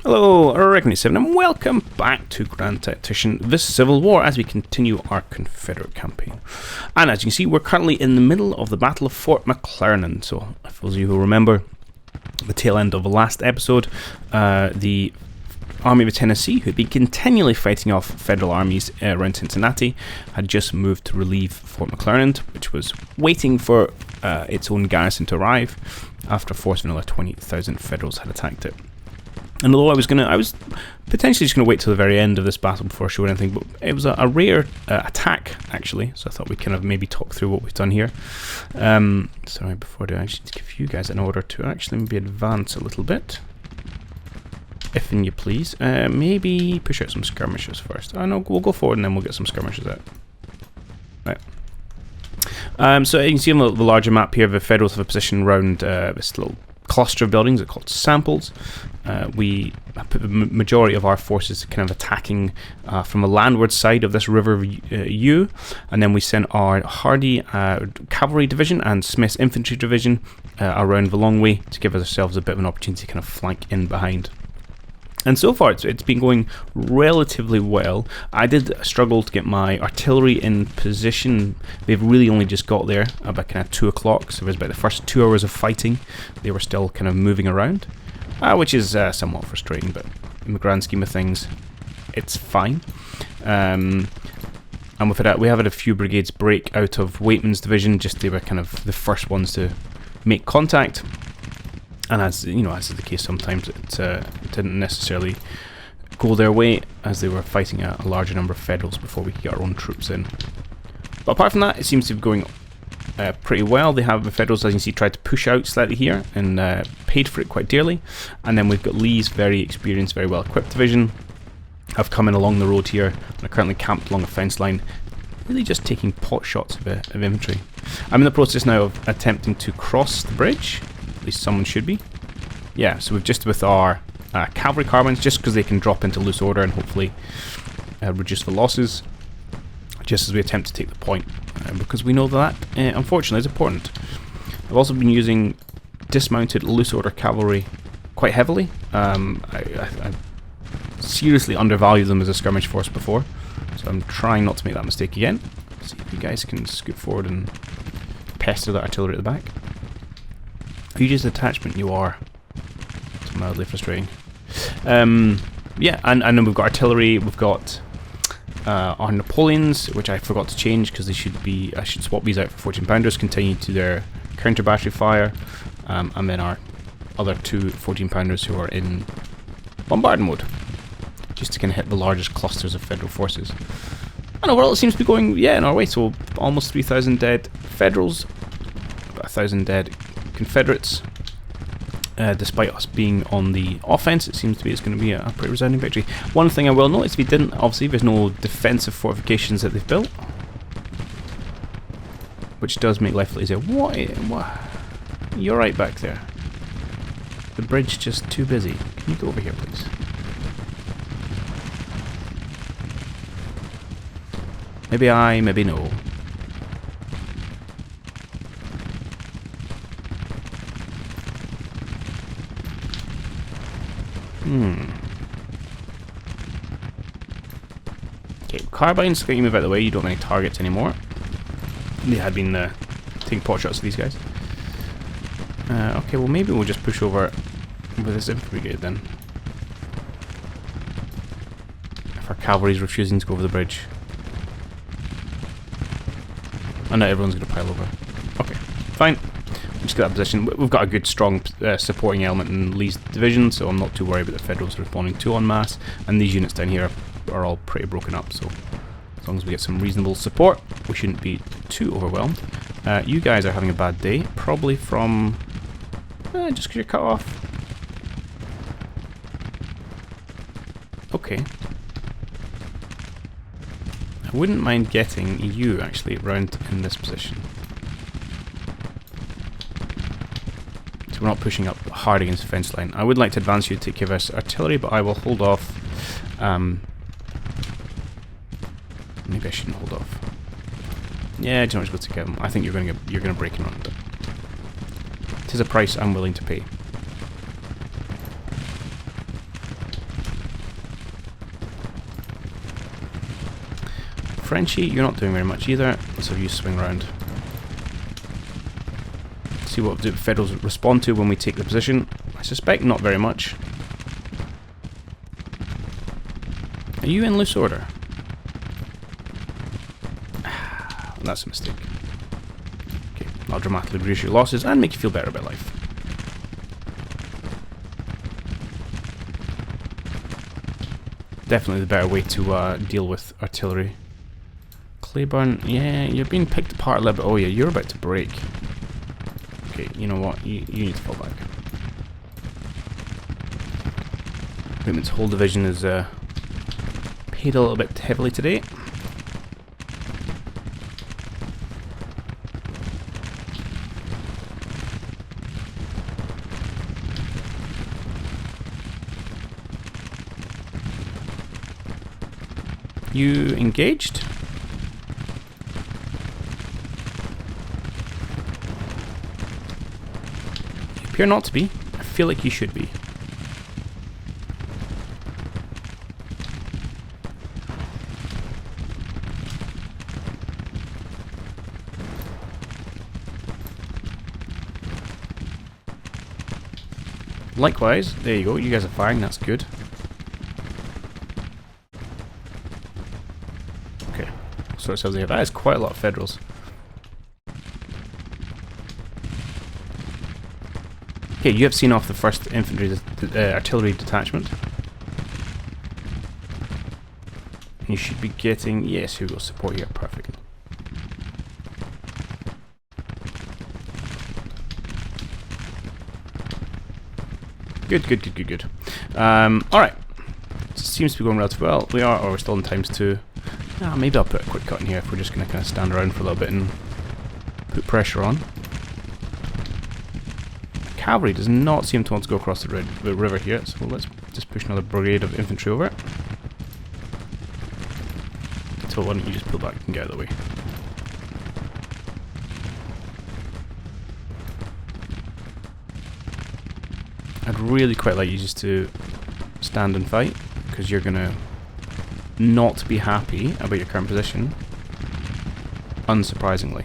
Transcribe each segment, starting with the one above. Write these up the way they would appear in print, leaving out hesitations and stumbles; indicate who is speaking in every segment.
Speaker 1: Hello, Reckoning7 and welcome back to Grand Tactician, this Civil War, as we continue our Confederate campaign. And as you can see, we're currently in the middle of the Battle of Fort McClernand. So, for those of you who remember the tail end of the last episode, the Army of Tennessee, who had been continually fighting off Federal armies around Cincinnati, had just moved to relieve Fort McClernand, which was waiting for its own garrison to arrive after force of another 20,000 Federals had attacked it. And although I was potentially just going to wait till the very end of this battle before showing anything, but it was a rare attack, actually, so I thought we'd kind of maybe talk through what we've done here. Sorry, before I do, I should give you guys an order to actually maybe advance a little bit. If and you please. Maybe push out some skirmishers first. I know, we'll go forward and then we'll get some skirmishers out. Right. So you can see on the larger map here, the Federals have a position around this little cluster of buildings. They're called samples. We put the majority of our forces kind of attacking from the landward side of this river U, and then we sent our Hardy cavalry division and Smith's infantry division around the long way to give ourselves a bit of an opportunity to kind of flank in behind. And so far, it's been going relatively well. I did struggle to get my artillery in position. They've really only just got there about kind of 2 o'clock, so it was about the first 2 hours of fighting. They were still kind of moving around, which is somewhat frustrating, but in the grand scheme of things, it's fine. And we have had a few brigades break out of Waitman's division. Just they were kind of the first ones to make contact. And as you know, as is the case, sometimes it didn't necessarily go their way, as they were fighting a larger number of Federals before we could get our own troops in. But apart from that, it seems to be going pretty well. They have the Federals, as you can see, tried to push out slightly here and paid for it quite dearly. And then we've got Lee's very experienced, very well equipped division have come in along the road here and are currently camped along a fence line, really just taking pot shots of infantry. I'm in the process now of attempting to cross the bridge. At least someone should be. Yeah, so we've just with our cavalry carbines, just because they can drop into loose order and hopefully reduce the losses, just as we attempt to take the point, because we know that unfortunately is important. I've also been using dismounted loose order cavalry quite heavily. I seriously undervalued them as a skirmish force before, so I'm trying not to make that mistake again. See if you guys can scoot forward and pester that artillery at the back. You use the attachment, you are. It's mildly frustrating. Yeah, and then we've got artillery, we've got our Napoleons, which I forgot to change because they should be, I should swap these out for 14 pounders, continue to their counter battery fire, and then our other 2 14 pounders who are in bombardment mode, just to kind of hit the largest clusters of Federal forces. And overall it seems to be going, yeah, in our way, so almost 3,000 dead Federals, about 1,000 dead Confederates. Despite us being on the offense, it seems to be it's going to be a pretty resounding victory. One thing I will note is obviously there's no defensive fortifications that they've built, which does make life a little easier. What? You're right back there. The bridge just too busy. Can you go over here, please? Maybe maybe no. Okay, carbines, can you move out of the way? You don't have any targets anymore. They had been taking pot shots of these guys. Okay, well maybe we'll just push over with this infantry brigade then. If our cavalry's refusing to go over the bridge. I know everyone's going to pile over. Okay, fine. Just get that position. We've got a good, strong supporting element in Lee's division, so I'm not too worried about the Federals responding too en masse. And these units down here are all pretty broken up, so as long as we get some reasonable support, we shouldn't be too overwhelmed. You guys are having a bad day, probably from just because you're cut off. Okay. I wouldn't mind getting you actually round in this position. We're not pushing up hard against the fence line. I would like to advance you to take care of us artillery, but I will hold off. Maybe I shouldn't hold off. Yeah, do you know what, to get them. I think you're gonna break in on it. It is a price I'm willing to pay. Frenchy, you're not doing very much either. Let's have you swing round. See what the Federals respond to when we take the position. I suspect not very much. Are you in loose order? That's a mistake. Okay, I'll dramatically reduce your losses and make you feel better about life. Definitely the better way to deal with artillery. Claiborne, yeah, you're being picked apart a little bit. Oh yeah, you're about to break. Okay, you know what? You need to fall back. Whitman's whole division is paid a little bit heavily today. You engaged? You appear not to be. I feel like you should be. Likewise, there you go, you guys are firing, that's good. Okay, so it says there, that is quite a lot of Federals. Okay, you have seen off the first infantry artillery detachment. You should be getting, yes, here we go, support here, perfect. Good. Alright. Seems to be going relatively well. We are, or we're still in ×2. Maybe I'll put a quick cut in here if we're just going to kind of stand around for a little bit and put pressure on. Cavalry does not seem to want to go across the river here, so let's just push another brigade of infantry over it. So why don't you just pull back and get out of the way. I'd really quite like you just to stand and fight, because you're going to not be happy about your current position, unsurprisingly.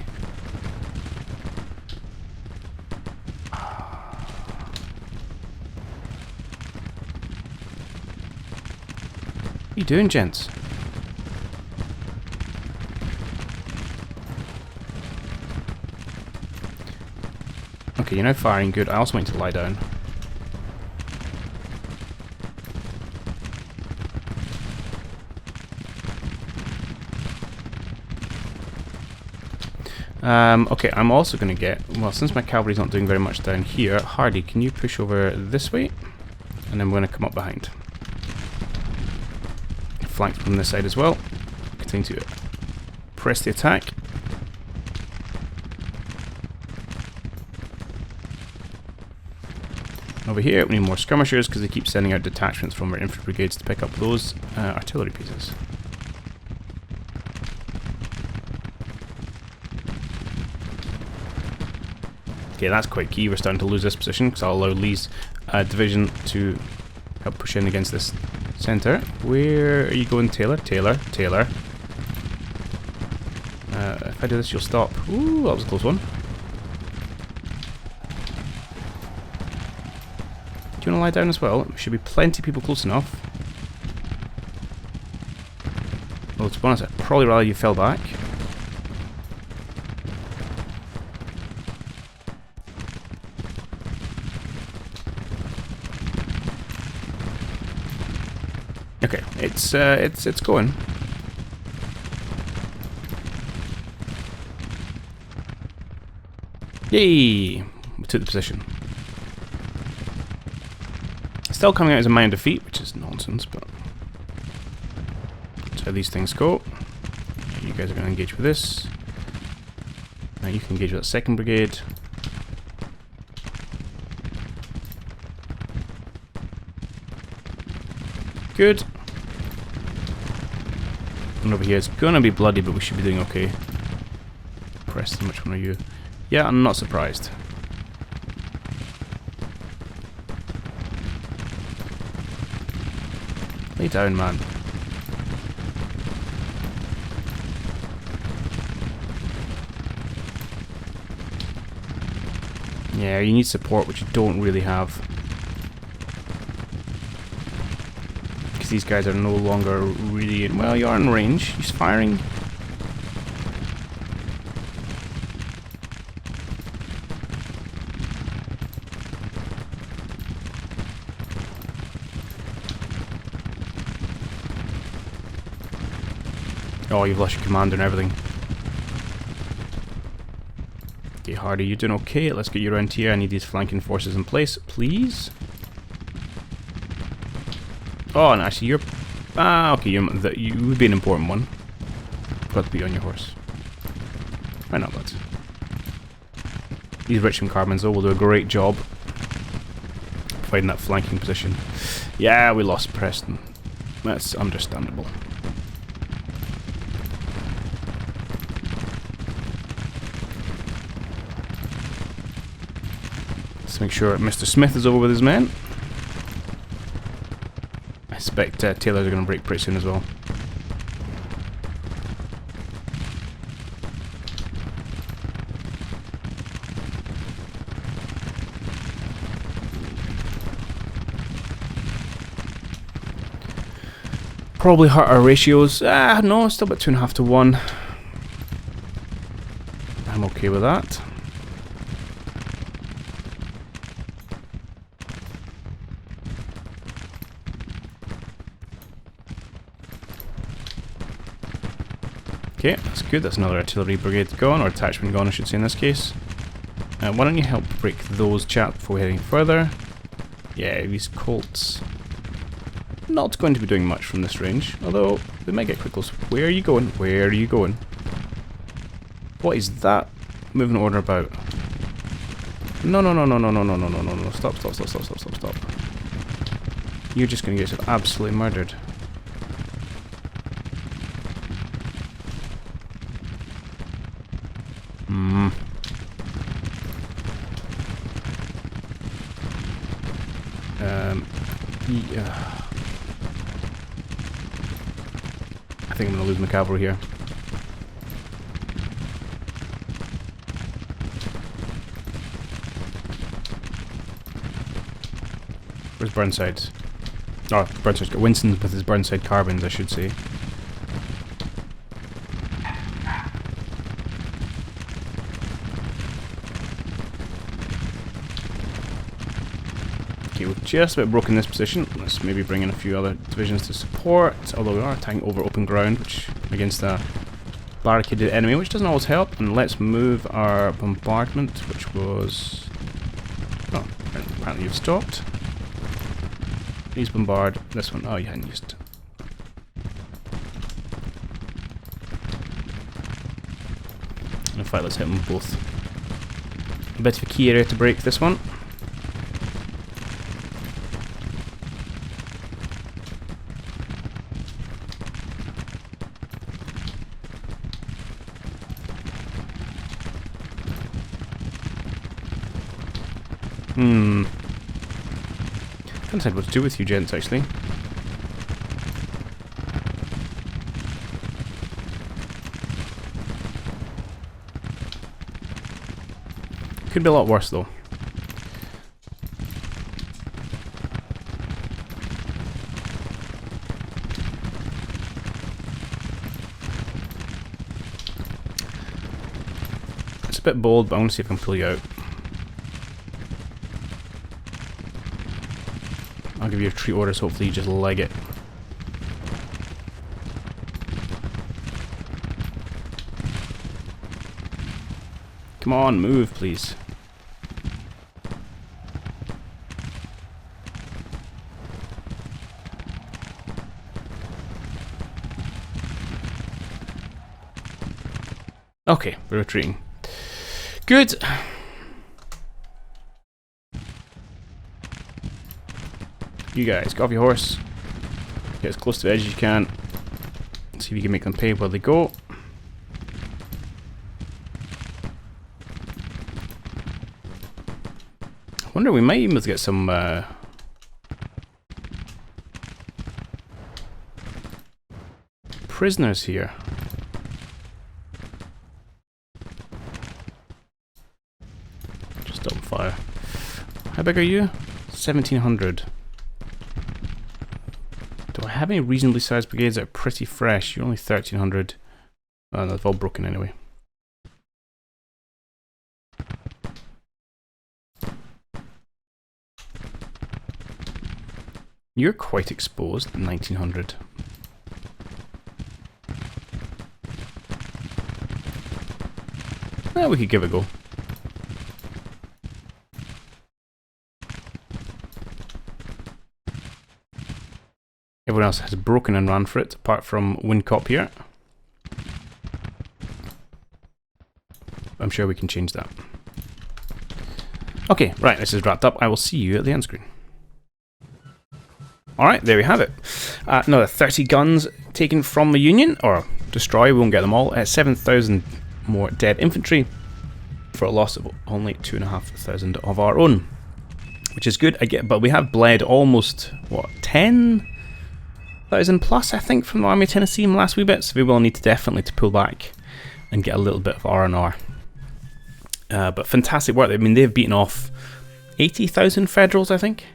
Speaker 1: What are you doing, gents? Okay, you're now firing, good. I also want you to lie down. Okay, I'm also going to get, well, since my cavalry's not doing very much down here, Hardy, can you push over this way? And then we're going to come up behind. Flanked from this side as well. Continue to press the attack. Over here, we need more skirmishers because they keep sending out detachments from our infantry brigades to pick up those artillery pieces. Okay, that's quite key. We're starting to lose this position because I'll allow Lee's division to help push in against this centre. Where are you going, Taylor? Taylor. If I do this, you'll stop. Ooh, that was a close one. Do you want to lie down as well? There should be plenty of people close enough. Well, to be honest, I'd probably rather you fell back. Okay, it's going. Yay! We took the position. Still coming out as a minor defeat, which is nonsense, but that's how these things go. You guys are going to engage with this. Now you can engage with that second brigade. Good. And over here it's gonna be bloody, but we should be doing okay. Preston, which one are you? Yeah, I'm not surprised. Lay down, man. Yeah, you need support, which you don't really have. Because these guys are no longer really in... Well, you are in range. He's firing. Oh, you've lost your commander and everything. Okay, Hardy, you're doing okay. Let's get you around here. I need these flanking forces in place, please. Oh, and actually, you're... Ah, okay, you would be an important one. Got to be on your horse. Why not, bud? These Richmond Carbines, though, will do a great job providing that flanking position. Yeah, we lost Preston. That's understandable. Let's make sure Mr. Smith is over with his men. I expect Taylors are going to break pretty soon as well. Probably hurt our ratios. No, still about 2.5 to 1. I'm okay with that. Okay, that's good. That's another artillery brigade gone, or attachment gone, I should say in this case. Why don't you help break those chaps before we head any further? Yeah, these Colts. Not going to be doing much from this range, although they might get quick close. Where are you going? Where are you going? What is that moving order about? No, no, no, no, no, no, no, no, no, no, no. Stop, stop, stop, stop, stop, stop, stop. You're just going to get yourself absolutely murdered. Yeah. I think I'm going to lose my cavalry here. Where's Burnside? Oh, Burnside's got Winston with his Burnside carbines, I should say. Okay, we've just about broken this position. Let's maybe bring in a few other divisions to support, although we are attacking over open ground, which against a barricaded enemy, which doesn't always help. And let's move our bombardment, which was... Oh, apparently you've stopped. Please bombard this one. Oh, you hadn't used... In fact, let's hit them both. A bit of a key area to break this one. Can't decide what to do with you gents, actually. Could be a lot worse, though. It's a bit bold, but I want to see if I can pull you out. I'll give you retreat orders, hopefully you just leg it. Come on, move, please. Okay, we're retreating. Good. You guys, get off your horse. Get as close to the edge as you can. See if you can make them pay where they go. I wonder, we might even be able to get some prisoners here. Just don't fire. big are you? 1700. Do I have any reasonably sized brigades that are pretty fresh? You're only 1300. Oh, no, they've all broken anyway. You're quite exposed, 1900. We could give it a go. Everyone else has broken and ran for it, apart from Windcop here. I'm sure we can change that. Okay, right, this is wrapped up. I will see you at the end screen. Alright, there we have it. Another 30 guns taken from the Union, or destroy, we won't get them all. 7,000 more dead infantry for a loss of only 2,500 of our own, which is good. But we have bled almost, what, 10,000 plus, I think, from the Army of Tennessee in the last wee bit, so we will need to definitely pull back and get a little bit of R&R. But fantastic work. I mean, they've beaten off 80,000 Federals, I think.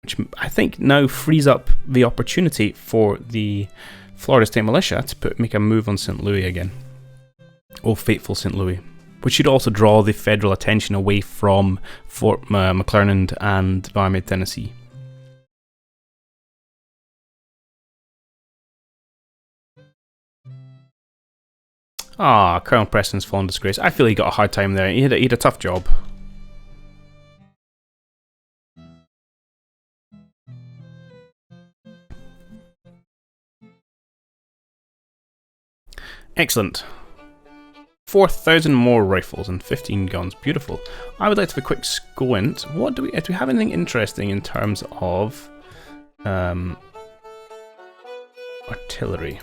Speaker 1: Which I think now frees up the opportunity for the Florida State Militia to make a move on St. Louis again. Oh, fateful St. Louis. Which should also draw the federal attention away from Fort McClernand and the Army of Tennessee. Ah, Colonel Preston's fallen disgrace. I feel he got a hard time there. He had a tough job. Excellent. 4,000 more rifles and 15 guns. Beautiful. I would like to have a quick squint. What do we have anything interesting in terms of artillery?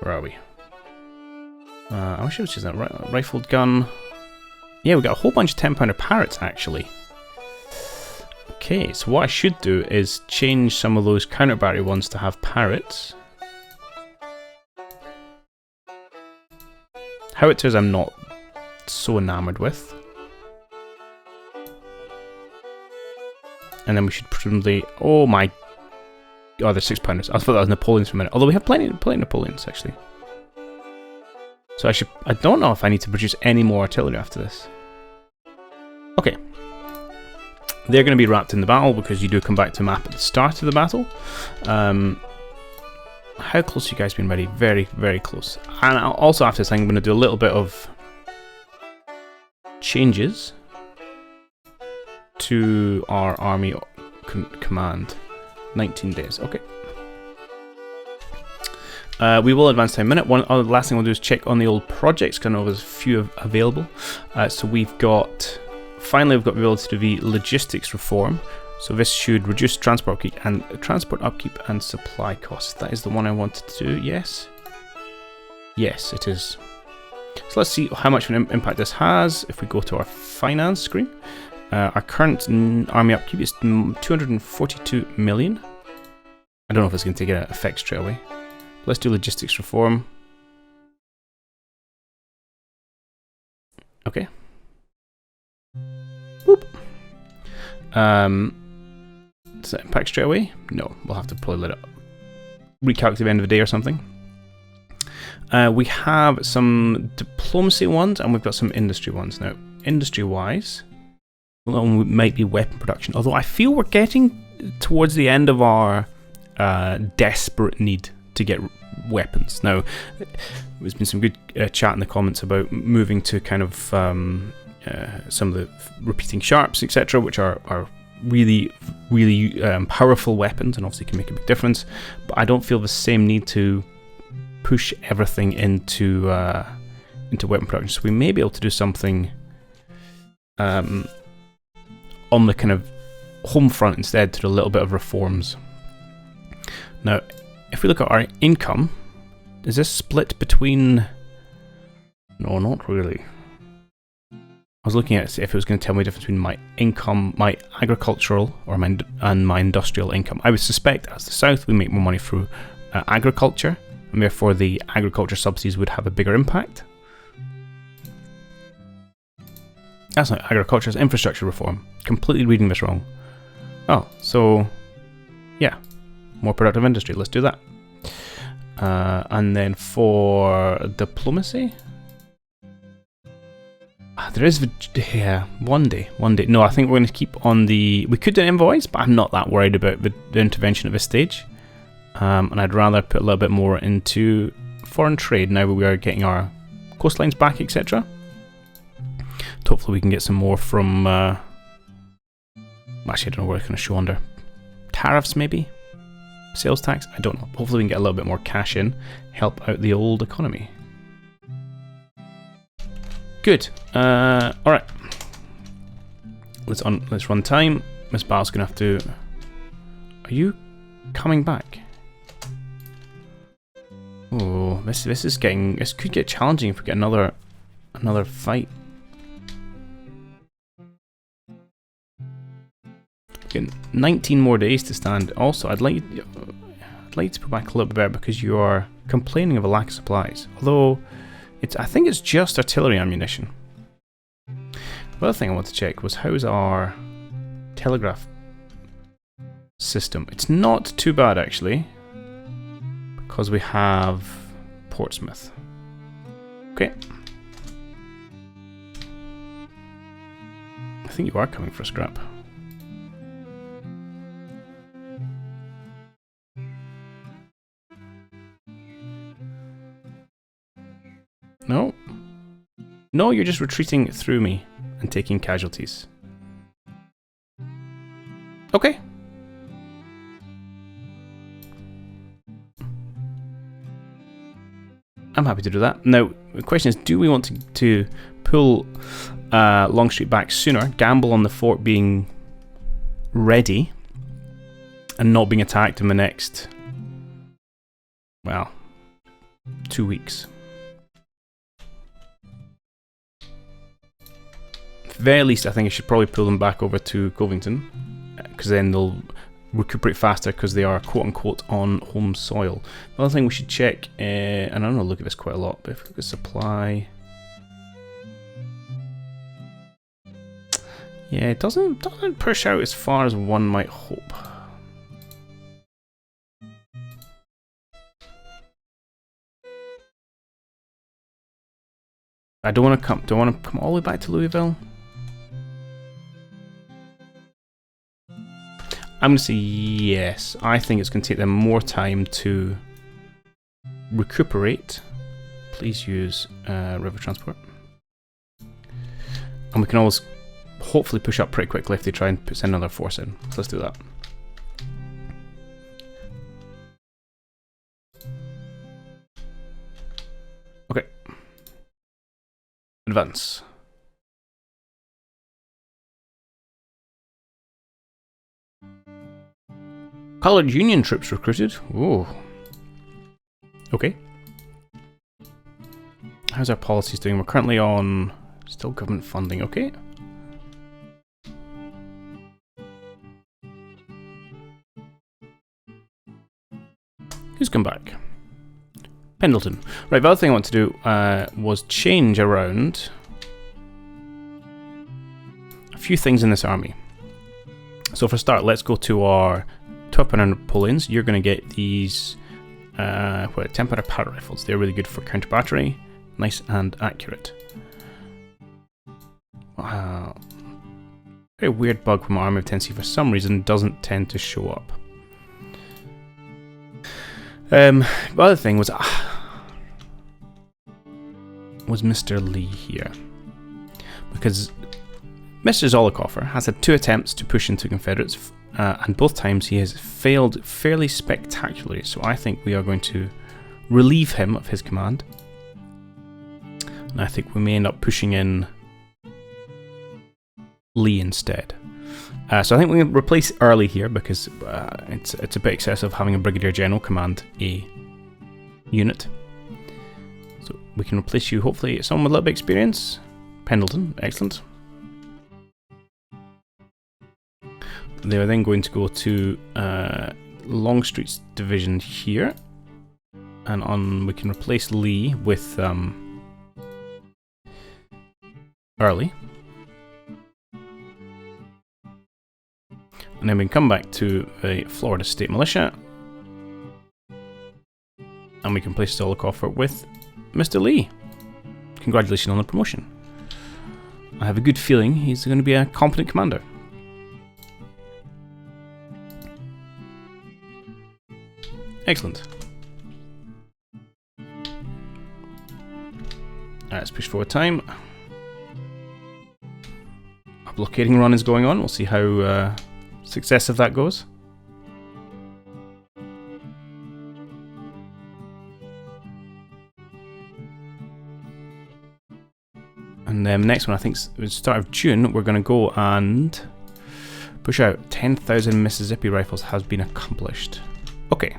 Speaker 1: Where are we? I wish it was just a rifled gun. Yeah, we got a whole bunch of 10-pounder Parrots actually. Okay, so what I should do is change some of those counter battery ones to have Parrots. Howitzers I'm not so enamored with. And then we should presumably... Oh my... Oh, they're 6-pounders. I thought that was Napoleons for a minute. Although we have plenty of Napoleons, actually. So I don't know if I need to produce any more artillery after this. Okay. They're going to be wrapped in the battle because you do come back to map at the start of the battle. How close have you guys been ready? Very, very close. And also after this, I'm going to do a little bit of changes to our army command. 19 days. Okay. We will advance time a minute. One other last thing we'll do is check on the old projects because I know there's a few available. So we've got the ability to do the logistics reform. So this should reduce transport upkeep and supply costs. That is the one I wanted to do. Yes. Yes, it is. So let's see how much of an impact this has. If we go to our finance screen, our current army upkeep is 242 million. I don't know if it's going to take effect straight away. Let's do logistics reform. Okay. Boop. Does that impact straight away? No, we'll have to probably let it recalculate at the end of the day or something. We have some diplomacy ones and we've got some industry ones. Now, industry-wise, well, might be weapon production. Although I feel we're getting towards the end of our desperate need to get weapons. Now, there's been some good chat in the comments about moving to kind of some of the repeating sharps, etc., which are really, really powerful weapons and obviously can make a big difference. But I don't feel the same need to push everything into weapon production. So we may be able to do something on the kind of home front instead, to do a little bit of reforms. Now, if we look at our income, is this split between... No, not really. I was looking at if it was going to tell me the difference between my income, my agricultural, and my industrial income. I would suspect as the South we make more money through agriculture, and therefore the agriculture subsidies would have a bigger impact. That's not agriculture, it's infrastructure reform. Completely reading this wrong. Oh, so yeah, more productive industry. Let's do that. And then for diplomacy, there is, yeah, one day. No, I think we're going to keep on the. We could do envoys, but I'm not that worried about the intervention at this stage. And I'd rather put a little bit more into foreign trade now that we are getting our coastlines back, etc. Hopefully, we can get some more from. Actually, I don't know what it's going to show under. Tariffs, maybe? Sales tax? I don't know. Hopefully, we can get a little bit more cash in, help out the old economy. Good. Alright. Let's run time. Miss Battle's gonna have to. Are you coming back? Oh, this is getting. This could get challenging if we get another fight. Getting 19 more days to stand. Also, I'd like you to put back a little bit better because you are complaining of a lack of supplies. Although, I think it's just artillery ammunition. The other thing I want to check was how's our telegraph system. It's not too bad actually, because we have Portsmouth. Okay. I think you are coming for a scrap. No. No, you're just retreating through me and taking casualties. Okay. I'm happy to do that. Now, the question is, do we want to pull Longstreet back sooner, gamble on the fort being ready, and not being attacked in the next, well, 2 weeks? Very least, I think I should probably pull them back over to Covington, because then they'll recuperate faster because they are quote-unquote on home soil. The other thing we should check, and I'm going to look at this quite a lot, but if we look at supply... Yeah, it doesn't push out as far as one might hope. I don't want to come. Do I want to come all the way back to Louisville? I'm going to say yes. I think it's going to take them more time to recuperate. Please use river transport. And we can always hopefully push up pretty quickly if they try and send another force in. So let's do that. Okay. Advance. Colored Union troops recruited. Ooh. Okay. How's our policies doing? We're currently on still government funding. Okay. Who's come back? Pendleton. Right, the other thing I want to do was change around a few things in this army. So for a start, let's go to our 12-pounder Napoleons. You're going to get these 10-pounder powder rifles. They're really good for counter battery, nice and accurate. Wow. Very weird bug from Army of Tennessee. For some reason, doesn't tend to show up. The other thing was Mr. Lee here, because Mr. Zollicoffer has had 2 attempts to push into Confederates, and both times he has failed fairly spectacularly, so I think we are going to relieve him of his command. And I think we may end up pushing in Lee instead. So I think we can replace Early here, because it's a bit excessive having a Brigadier General command a unit. So we can replace you, hopefully, someone with a little bit of experience. Pendleton, excellent. They are then going to go to Longstreet's division here, and we can replace Lee with Early. And then we can come back to the Florida State Militia. And we can place the Holocaust offer with Mr. Lee. Congratulations on the promotion. I have a good feeling he's going to be a competent commander. Excellent. Alright, let's push forward time. Our blockading run is going on. We'll see how successive that goes. And then next one, I think, at the start of June, we're going to go and push out 10,000 Mississippi rifles has been accomplished. Okay.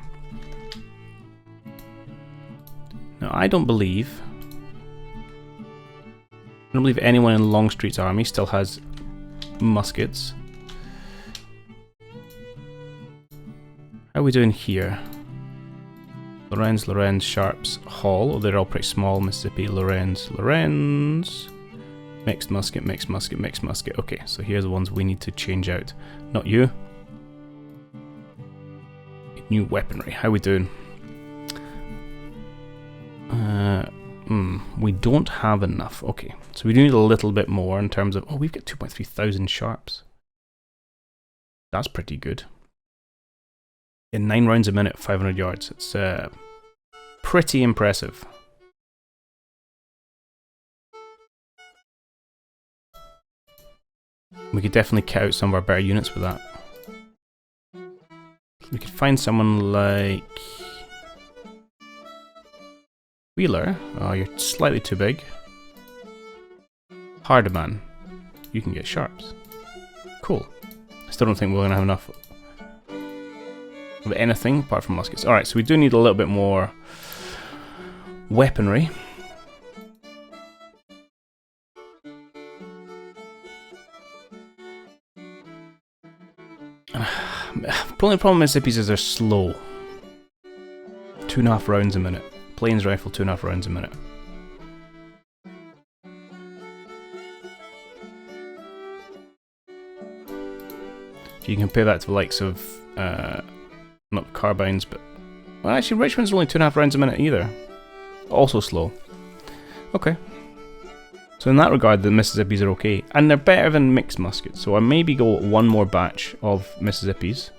Speaker 1: Now, I don't believe anyone in Longstreet's army still has muskets. How are we doing here? Lorenz, Sharps, Hall. Oh, they're all pretty small. Mississippi, Lorenz. Mixed musket. Okay, so here's the ones we need to change out. Not you. New weaponry. How are we doing? We don't have enough. Okay, so we do need a little bit more in terms of... Oh, we've got 2.3 thousand Sharps. That's pretty good. In 9 rounds a minute, 500 yards. It's pretty impressive. We could definitely cut out some of our better units with that. We could find someone like Wheeler. Oh, you're slightly too big. Hardeman. You can get Sharps. Cool. I still don't think we're going to have enough of anything apart from muskets. Alright, so we do need a little bit more weaponry. The only problem with Mississippis is they're slow. 2.5 rounds a minute. Plains rifle, 2.5 rounds a minute. If you compare that to the likes of, not carbines, but... Well, actually, Richmond's only 2.5 rounds a minute either. Also slow. Okay. So in that regard, the Mississippis are okay. And they're better than mixed muskets, so I maybe go one more batch of Mississippis.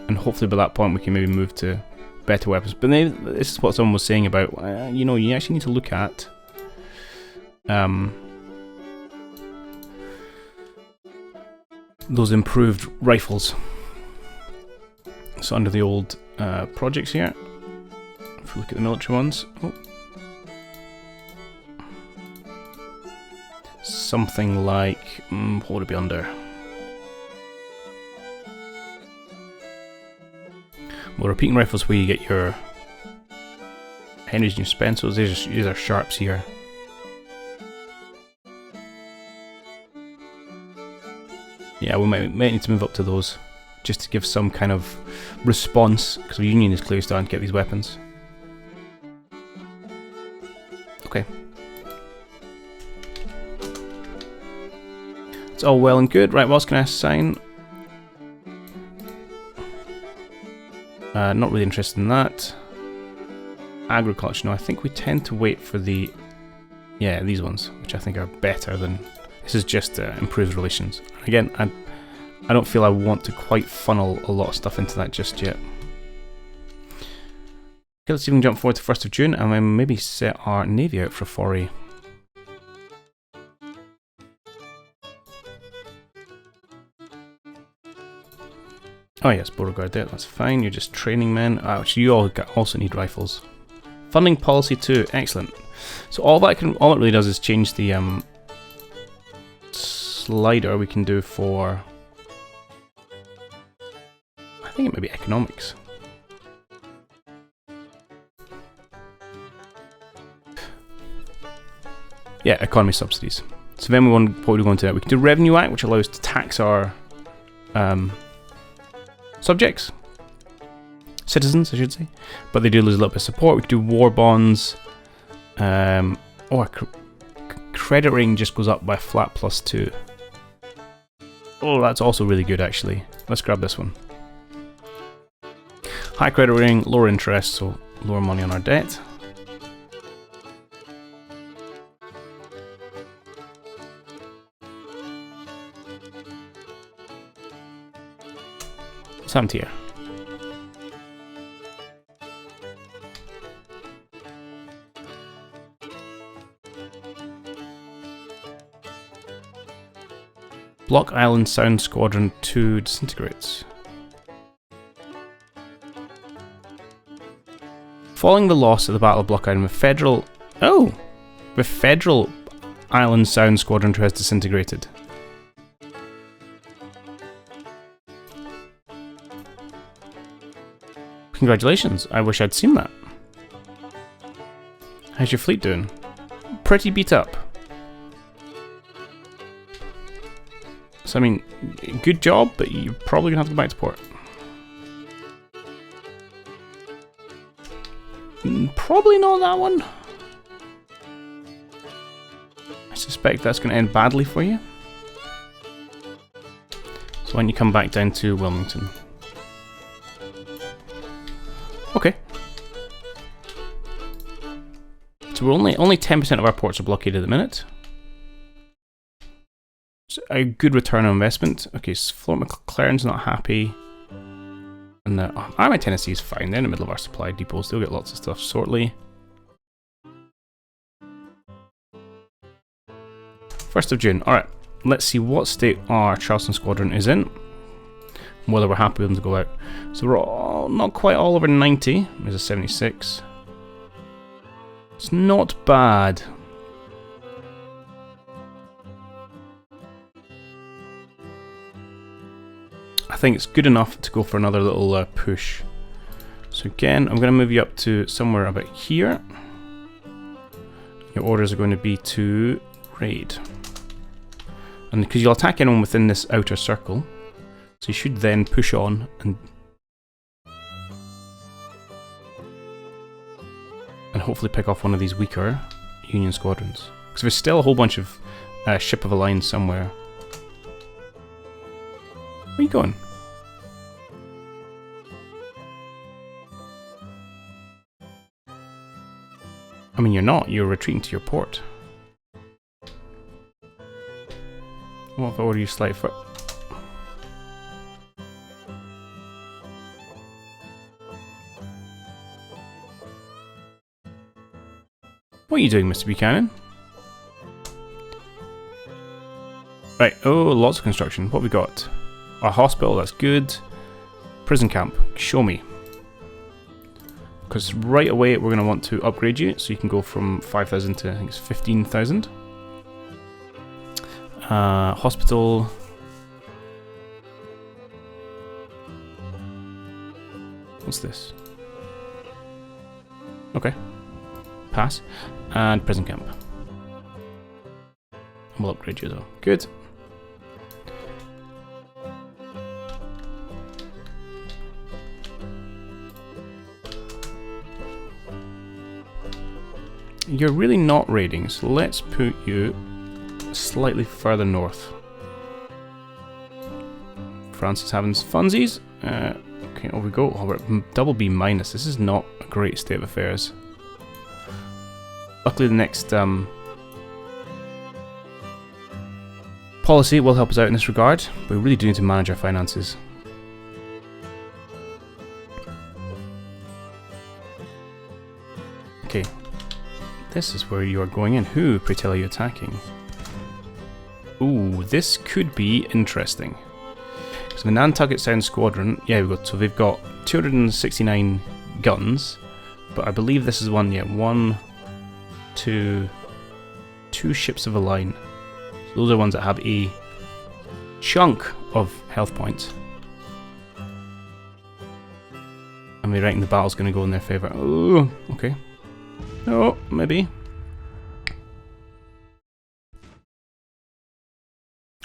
Speaker 1: And hopefully by that point we can maybe move to better weapons. But this is what someone was saying about, you know, you actually need to look at those improved rifles. So under the old projects here, if we look at the military ones, something like, what would it be under? Well, repeating rifles where you get your Henrys and your Spencers. These are Sharps here. Yeah, we might need to move up to those just to give some kind of response, because the Union is clearly starting to get these weapons. Okay. It's all well and good. Right, what else can I assign? Not really interested in that. Agriculture, no, I think we tend to wait for the... Yeah, these ones, which I think are better than... This is just improved relations. Again, I don't feel I want to quite funnel a lot of stuff into that just yet. Okay, let's see if we can jump forward to 1st of June and then maybe set our navy out for foray. Oh yes, Beauregard there, that's fine. You're just training men. Actually, you all also need rifles. Funding policy too, excellent. So all it really does is change the slider we can do for... I think it might be economics. Yeah, economy subsidies. So then what we go into that? We can do Revenue Act, which allows us to tax our subjects, citizens, I should say, but they do lose a little bit of support. We could do war bonds. Credit rating just goes up by a flat +2. Oh, that's also really good, actually. Let's grab this one. High credit rating, lower interest, so lower money on our debt. What's happened here? Block Island Sound Squadron 2 disintegrates. Following the loss of the Battle of Blockade, the Federal... Oh! The Federal Island Sound Squadron 2 has disintegrated. Congratulations, I wish I'd seen that. How's your fleet doing? Pretty beat up. So I mean, good job, but you're probably gonna have to go back to port. Probably not that one. I suspect that's gonna end badly for you. So why don't you come back down to Wilmington? Okay. So we're only 10% of our ports are blockaded at the minute. It's a good return on investment. Okay, so Fort McLaren's not happy. And Army Tennessee is fine. They're in the middle of our supply depots. They'll get lots of stuff shortly. 1st of June. Alright, let's see what state our Charleston Squadron is in. Whether we're happy with them to go out. So we're all, not quite all over 90. There's a 76. It's not bad. I think it's good enough to go for another little push. So again, I'm going to move you up to somewhere about here. Your orders are going to be to raid. And because you'll attack anyone within this outer circle, so you should then push on and hopefully pick off one of these weaker Union squadrons. Because there's still a whole bunch of ship of a line somewhere. Where are you going? I mean, you're not. You're retreating to your port. What if I order you slight foot? What are you doing, Mr. Buchanan? Right, oh, lots of construction. What have we got? A hospital, that's good. Prison camp, show me. Because right away we're going to want to upgrade you, so you can go from 5,000 to, I think it's 15,000. Hospital. What's this? Okay. Pass. And prison camp. And we'll upgrade you though. Good. You're really not raiding, so let's put you slightly further north. France is having funsies. Okay, over we go. Oh, we're at double B minus. This is not a great state of affairs. Luckily, the next policy will help us out in this regard, but we really do need to manage our finances. Okay. This is where you are going in. Who, pray tell, are you attacking? Ooh, this could be interesting. So the Nantucket Sound Squadron, yeah, so they've got 269 guns, but I believe this is one, yeah, two ships of a line. So those are ones that have a chunk of health points. And we reckon the battle's going to go in their favour. Oh, okay. Oh, maybe.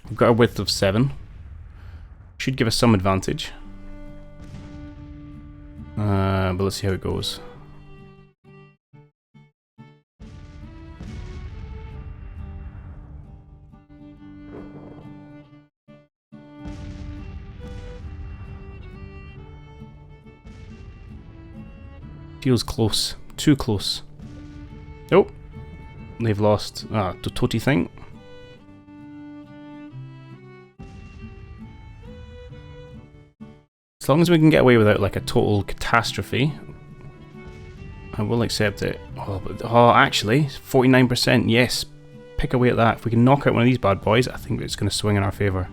Speaker 1: We've got a width of 7. Should give us some advantage. But let's see how it goes. Feels close. Too close. Oh! They've lost the Toti thing. As long as we can get away without like a total catastrophe, I will accept it. Oh, actually, 49%, yes. Pick away at that. If we can knock out one of these bad boys, I think it's going to swing in our favour.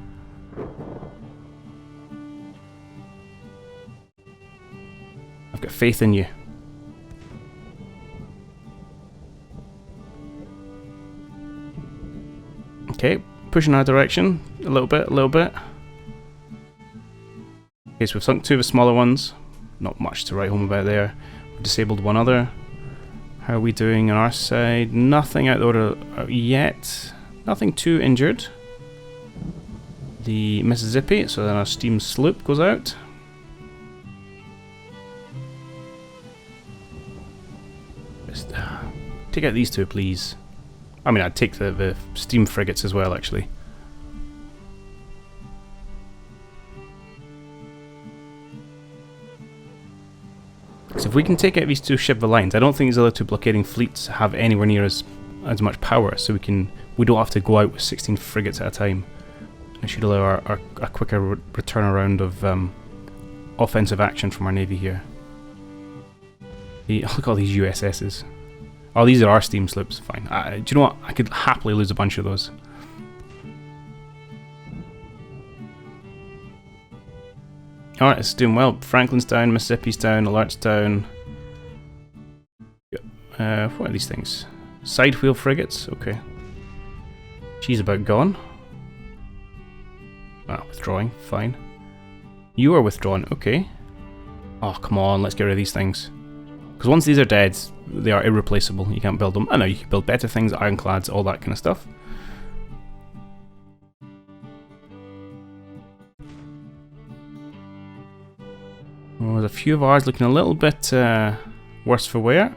Speaker 1: I've got faith in you. Okay, push in our direction. A little bit, a little bit. Okay, so we've sunk two of the smaller ones. Not much to write home about there. We've disabled one other. How are we doing on our side? Nothing out of order yet. Nothing too injured. The Mississippi, so then our steam sloop goes out. Just take out these two, please. I mean, I'd take the steam frigates as well, actually. So if we can take out these two ship lines, I don't think these other two blockading fleets have anywhere near as much power, so we don't have to go out with 16 frigates at a time. It should allow a quicker return around of offensive action from our navy here. Look at all these USSs. Oh, these are our steam sloops. Fine. Do you know what? I could happily lose a bunch of those. Alright, it's doing well. Franklin's down, Mississippi's down, Alert's down. What are these things? Side wheel frigates? Okay. She's about gone. Withdrawing. Fine. You are withdrawn. Okay. Oh, come on. Let's get rid of these things. Because once these are dead, they are irreplaceable. You can't build them. I know, you can build better things, ironclads, all that kind of stuff. Well, there's a few of ours looking a little bit worse for wear.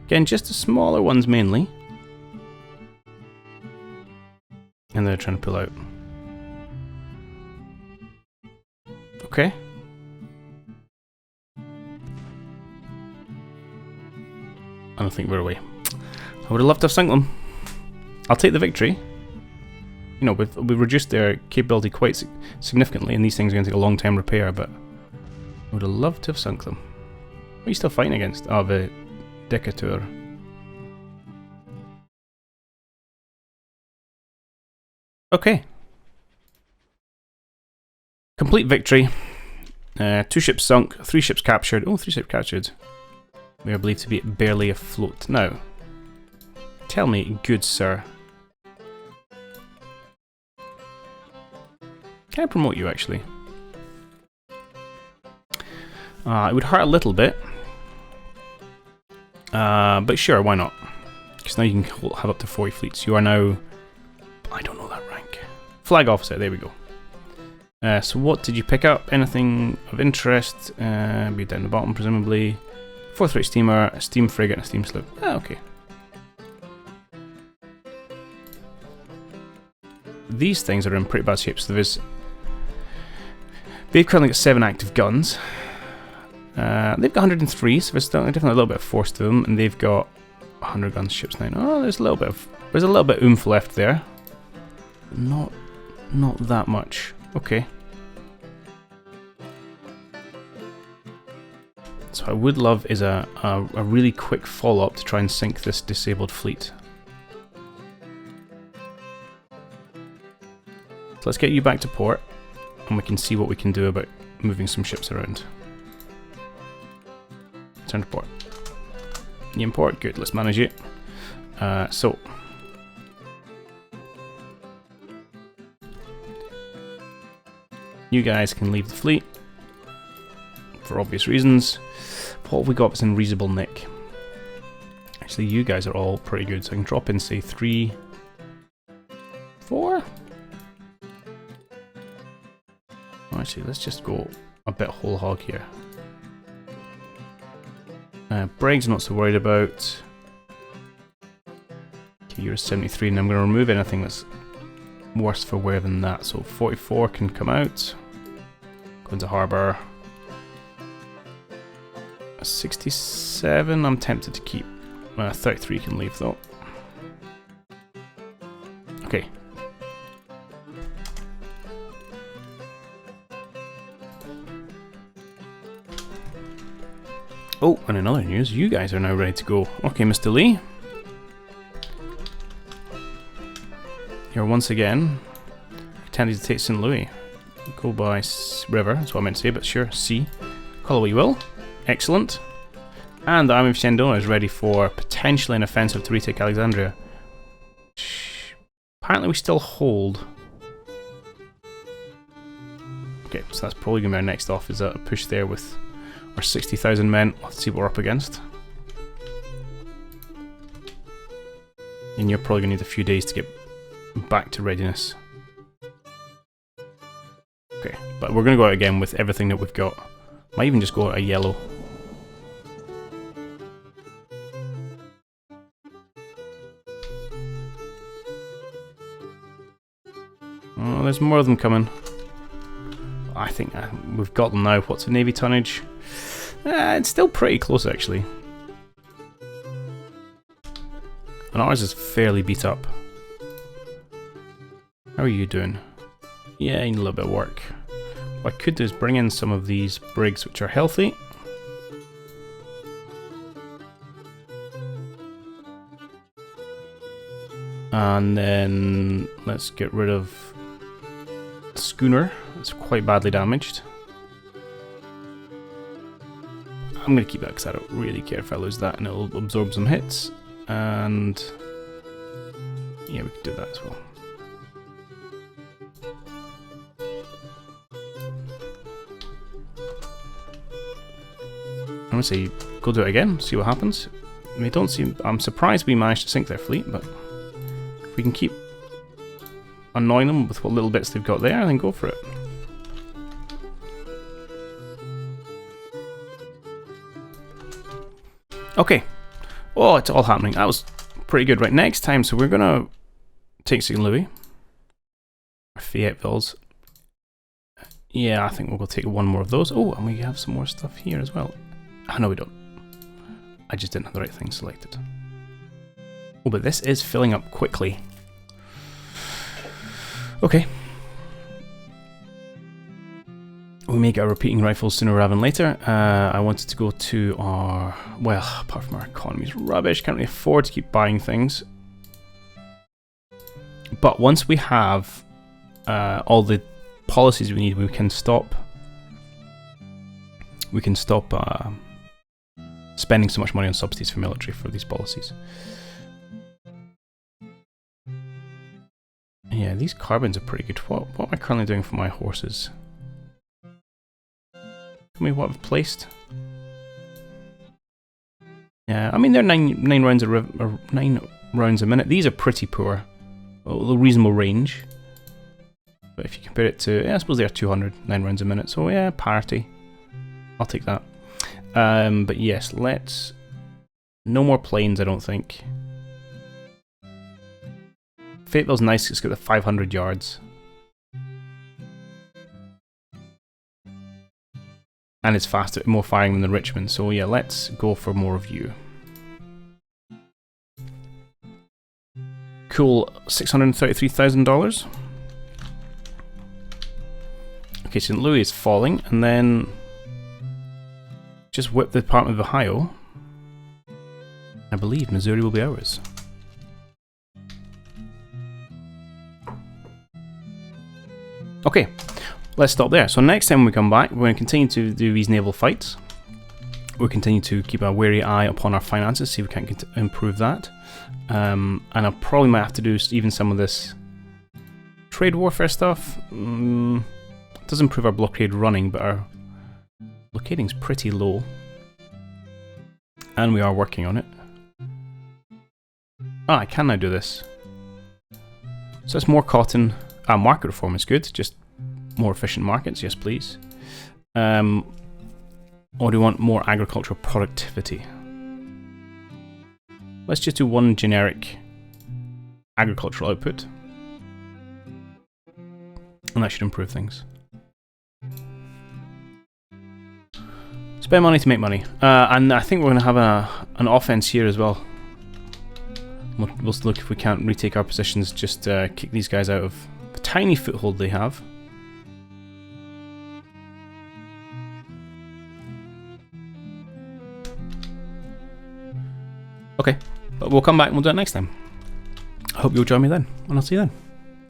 Speaker 1: Again, just the smaller ones mainly. And they're trying to pull out. Okay. I don't think we're away. I would have loved to have sunk them. I'll take the victory. You know, we've reduced their capability quite significantly, and these things are going to take a long time repair, but I would have loved to have sunk them. What are you still fighting against? Oh, the Decatur. Okay. Complete victory. 2 ships sunk, 3 ships captured. Oh, 3 ships captured. We are believed to be barely afloat. Now, tell me, good sir. Can I promote you, actually? It would hurt a little bit. But sure, why not? Because now you can have up to 40 fleets. You are now... I don't know that rank. Flag officer, there we go. So what did you pick up? Anything of interest? Be down the bottom, presumably. 4th rate steamer, a steam frigate, and a steam sloop. Ah, okay. These things are in pretty bad shape. So they've currently got 7 active guns. They've got 103, so there's definitely a little bit of force to them, and they've got 100 guns ships now. Oh, there's a little bit of oomph left there. Not that much. Okay. So what I would love is a really quick follow-up to try and sink this disabled fleet. So let's get you back to port, and we can see what we can do about moving some ships around. Turn to port. You in port? Good, let's manage it. So you guys can leave the fleet for obvious reasons. What have we got that's in reasonable nick? Actually, you guys are all pretty good, so I can drop in, say, 3, 4. Actually, let's just go a bit whole hog here. Bragg's not so worried about. Okay, you're 73, and I'm going to remove anything that's worse for wear than that. So 44 can come out. Go into harbour. 67. I'm tempted to keep. 33 can leave though. Okay. Oh, and in other news, you guys are now ready to go. Okay, Mr. Lee. You're once again intending to take St. Louis. Go by river, that's what I meant to say, but sure, sea. Call what you will. Excellent. And the army of Shenandoah is ready for potentially an offensive to retake Alexandria. Apparently we still hold. Okay, so that's probably going to be our next off, is that a push there with our 60,000 men. Let's see what we're up against. And you're probably going to need a few days to get back to readiness. Okay, but we're going to go out again with everything that we've got. Might even just go out a yellow. Oh, there's more of them coming. I think we've got them now. What's the Navy tonnage? It's still pretty close actually. And ours is fairly beat up. How are you doing? Yeah, you need a little bit of work. What I could do is bring in some of these brigs which are healthy. And then let's get rid of the schooner. It's quite badly damaged. I'm going to keep that because I don't really care if I lose that, and it'll absorb some hits. And yeah, we could do that as well. I'm going to say go do it again, see what happens. They don't seem. I'm surprised we managed to sink their fleet, but if we can keep annoying them with what little bits they've got there, then go for it. Okay. Oh, it's all happening. That was pretty good. Right, next time, so we're going to take St. Louis. Fayettevilles. Yeah, I think we'll go take one more of those. Oh, and we have some more stuff here as well. Oh, no, we don't. I just didn't have the right thing selected. Oh, but this is filling up quickly. Okay. We may get our repeating rifles sooner rather than later. I wanted to go to our... Well, apart from our economy's rubbish, can't really afford to keep buying things. But once we have all the policies we need, we can stop... spending so much money on subsidies for military for these policies. Yeah, these carbons are pretty good. What am I currently doing for my horses? Tell me what I've placed. Yeah, I mean they're nine rounds a minute. These are pretty poor. A reasonable range. But if you compare it to, yeah, I suppose they're 200, 9 rounds a minute. So yeah, parity. I'll take that. But yes, let's... No more planes, I don't think. Fayetteville's nice, it's got the 500 yards. And it's faster, more firing than the Richmond, so yeah, let's go for more of you. Cool, $633,000. Okay, St. Louis is falling, and then just whip the Department of Ohio. I believe Missouri will be ours. Okay, let's stop there. So next time when we come back, we're going to continue to do these naval fights. We'll continue to keep a wary eye upon our finances, see if we can improve that. And I probably might have to do even some of this trade warfare stuff. It does improve our blockade running, but our blockading's pretty low. And we are working on it. Ah, I can now do this. So it's more cotton. Market reform is good, just more efficient markets, yes please. Or do we want more agricultural productivity? Let's just do one generic agricultural output. And that should improve things. Let's Spend money to make money. And I think we're going to have an offense here as well. We'll look if we can't retake our positions, just kick these guys out of the tiny foothold they have. Okay, but we'll come back and we'll do it next time. I hope you'll join me then, and I'll see you then.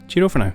Speaker 1: Cheerio for now.